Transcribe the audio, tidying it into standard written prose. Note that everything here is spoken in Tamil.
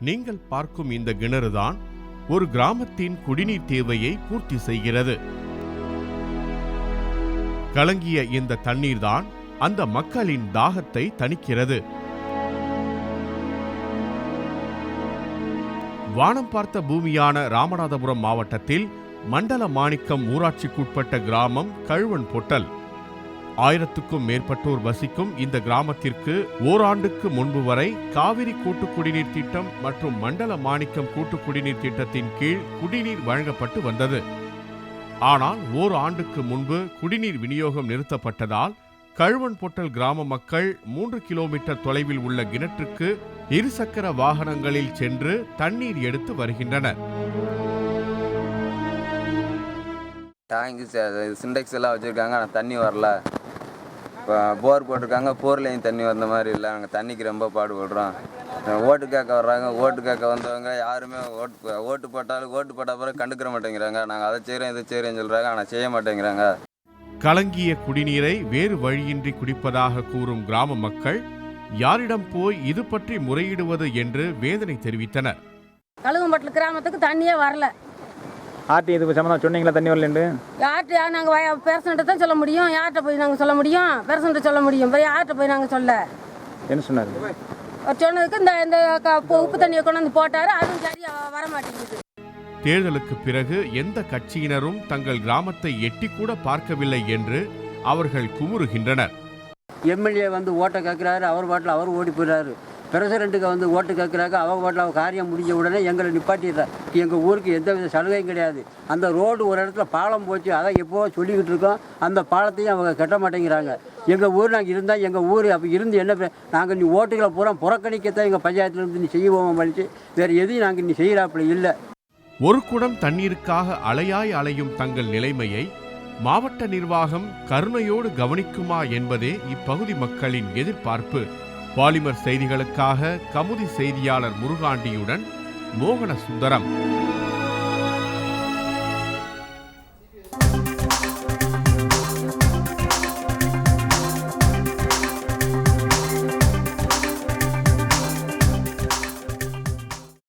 நீங்கள் பார்க்கும் இந்த கிணறுதான் ஒரு கிராமத்தின் குடிநீர் தேவையை பூர்த்தி செய்கிறது. கலங்கிய இந்த தண்ணீர்தான் அந்த மக்களின் தாகத்தை தணிக்கிறது. வானம் பார்த்த பூமியான ராமநாதபுரம் மாவட்டத்தில் மண்டல மாணிக்கம் ஊராட்சிக்குட்பட்ட கிராமம் கழுவன்பொட்டல். 1000க்கும் மேற்பட்டோர் வசிக்கும் இந்த கிராமத்திற்கு ஓராண்டுக்கு முன்பு வரை காவிரி கூட்டு குடிநீர் திட்டம் மற்றும் மண்டல மாணிக்கம் கூட்டு குடிநீர் திட்டத்தின் கீழ் குடிநீர் வழங்கப்பட்டு வந்தது. ஆனால் ஓராண்டுக்கு முன்பு குடிநீர் விநியோகம் நிறுத்தப்பட்டதால் கழுவன்பொட்டல் கிராம மக்கள் 3 கிலோமீட்டர் தொலைவில் உள்ள கிணற்றுக்கு இருசக்கர வாகனங்களில் சென்று தண்ணீர் எடுத்து வருகின்றனர். டேங்கு சிண்டெக்ஸ் எல்லாம் வச்சுருக்காங்க, ஆனால் தண்ணி வரல. இப்போ போர் போட்டிருக்காங்க, போர்லேயும் தண்ணி வந்த மாதிரி இல்லை. நாங்கள் தண்ணிக்கு ரொம்ப பாடுபடுறோம். ஓட்டு கேட்க வர்றாங்க, ஓட்டு கேட்க வந்தவங்க யாருமே ஓட்டு போட்டாலும் ஓட்டு போட்ட பிறகு கண்டுக்கிற மாட்டேங்கிறாங்க. நாங்கள் அதை செய்கிறோம் இதை செய்கிறேன்னு சொல்கிறாங்க, ஆனால் செய்ய மாட்டேங்கிறாங்க. கலங்கிய குடிநீரை வேறு வழியின்றி குடிப்பதாக கூறும் கிராம மக்கள் யாரிடம் போய் இது பற்றி முறையிடுவது என்று வேதனை தெரிவித்தனர். கழுவன்பொட்டல் கிராமத்துக்கு தண்ணியே வரல. ஆர்டி இது சம்மந்தம் சொன்னீங்களா தண்ணி வரலன்னு? யார்கிட்ட நாங்கள் பேரண்ட்டை தான் சொல்ல முடியும். யார்கிட்ட போய் நாங்கள் சொல்ல முடியும்? பேரண்ட்டை சொல்ல முடியும். போய் யார்கிட்ட போய் நாங்கள் சொல்ல என்ன சொன்னார்? அவர் சொன்னதுக்கு இந்த உப்பு தண்ணியை கொண்டு வந்து போட்டார். அதுவும் சரியாக வர மாட்டேங்குது. தேர்தலுக்கு பிறகு எந்த கட்சியினரும் தங்கள் கிராமத்தை எட்டி கூட பார்க்கவில்லை என்று அவர்கள் குமுறுகின்றனர். எம்எல்ஏ வந்து ஓட்டை கேட்குறாரு, அவர் பாட்டில் அவர் ஓடி போயிடுறாரு. பிரசிடெண்ட்டுக்கு வந்து ஓட்டு கேட்குறாங்க, அவங்க பாட்டில் அவர் காரியம் முடிஞ்ச உடனே எங்களை நிப்பாட்டிடுறாரு. எங்கள் ஊருக்கு எந்த வித சலுகையும் கிடையாது. அந்த ரோடு ஒரு இடத்துல பாலம் போச்சு, அதை எப்போ சொல்லிக்கிட்டு இருக்கோம். அந்த பாலத்தையும் அவங்க கட்ட மாட்டேங்கிறாங்க. எங்கள் ஊர் நாங்கள் இருந்தால் எங்கள் ஊர் அப்போ இருந்து என்ன நாங்கள் நீ ஓட்டுகளை பூரா புறக்கணிக்கத்தான் எங்கள் பஞ்சாயத்துலேருந்து நீ செய்வோம் பழிச்சு வேறு எதையும் நாங்கள் நீ செய்கிறாப்புல இல்லை. ஒரு குடம் தண்ணீருக்காக அலையாய் அலையும் தங்கள் நிலைமையை மாவட்ட நிர்வாகம் கருணையோடு கவனிக்குமா என்பதே இப்பகுதி மக்களின் எதிர்பார்ப்பு. பாலிமர் செய்திகளுக்காக கமுதி செய்தியாளர் முருகாண்டியுடன் மோகன சுந்தரம்.